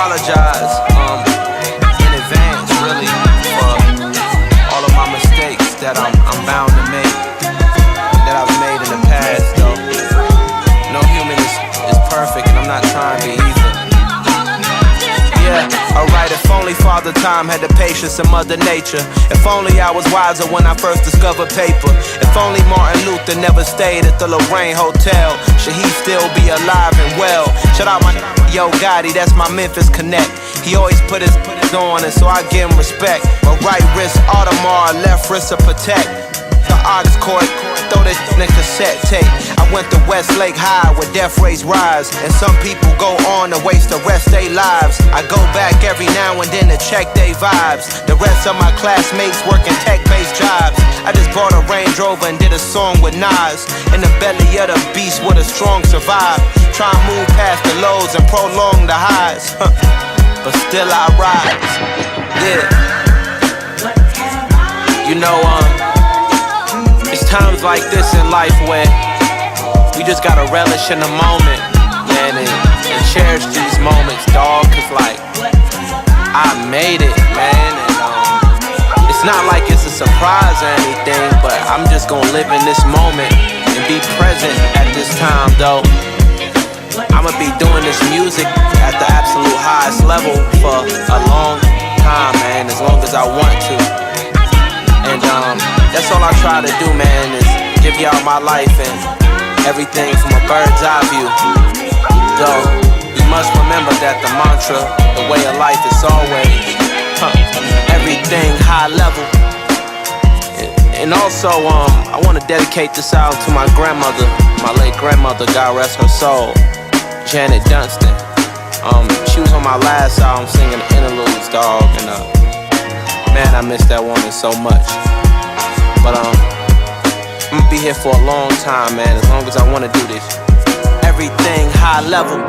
apologize in advance, really, for all of my mistakes that I'm bound to make, that I've made in the past, though. No human is perfect, and I'm not trying to be either. Yeah, alright, if only Father Time had the patience of Mother Nature. If only I was wiser when I first discovered paper. If only Martin Luther never stayed at the Lorraine Hotel, should he still be alive and well? Shout out my Yo Gotti, that's my Memphis connect. He always put his on, and so I give him respect. My right wrist Audemars, left wrist a Protect. The ox court, throw this in cassette tape. I went to Westlake High where death rates rise, and some people go on to waste the rest of their lives. I go back every now and then to check their vibes. The rest of my classmates working tech-based jobs. I just bought a Range Rover and did a song with Nas. In the belly of the beast where the strong survive. Try and move past the lows and prolong the highs. But still I rise. Yeah. You know, it's times like this in life where we just gotta relish in the moment, man, and cherish these moments, dawg. Cause like, I made it, man, and it's not like it's a surprise or anything, but I'm just gonna live in this moment and be present at this time, though. I'ma be doing this music at the absolute highest level for a long time, man, as long as I want to. And that's all I try to do, man, is give y'all my life and everything from a bird's eye view. Though, you must remember that the mantra, the way of life is always everything high level. And also, I want to dedicate this out to my grandmother, my late grandmother, God rest her soul, Janet Dunstan. She was on my last album singing interludes, dog, and man, I miss that woman so much. But I'm gonna be here for a long time, man, as long as I wanna do this. Everything high level.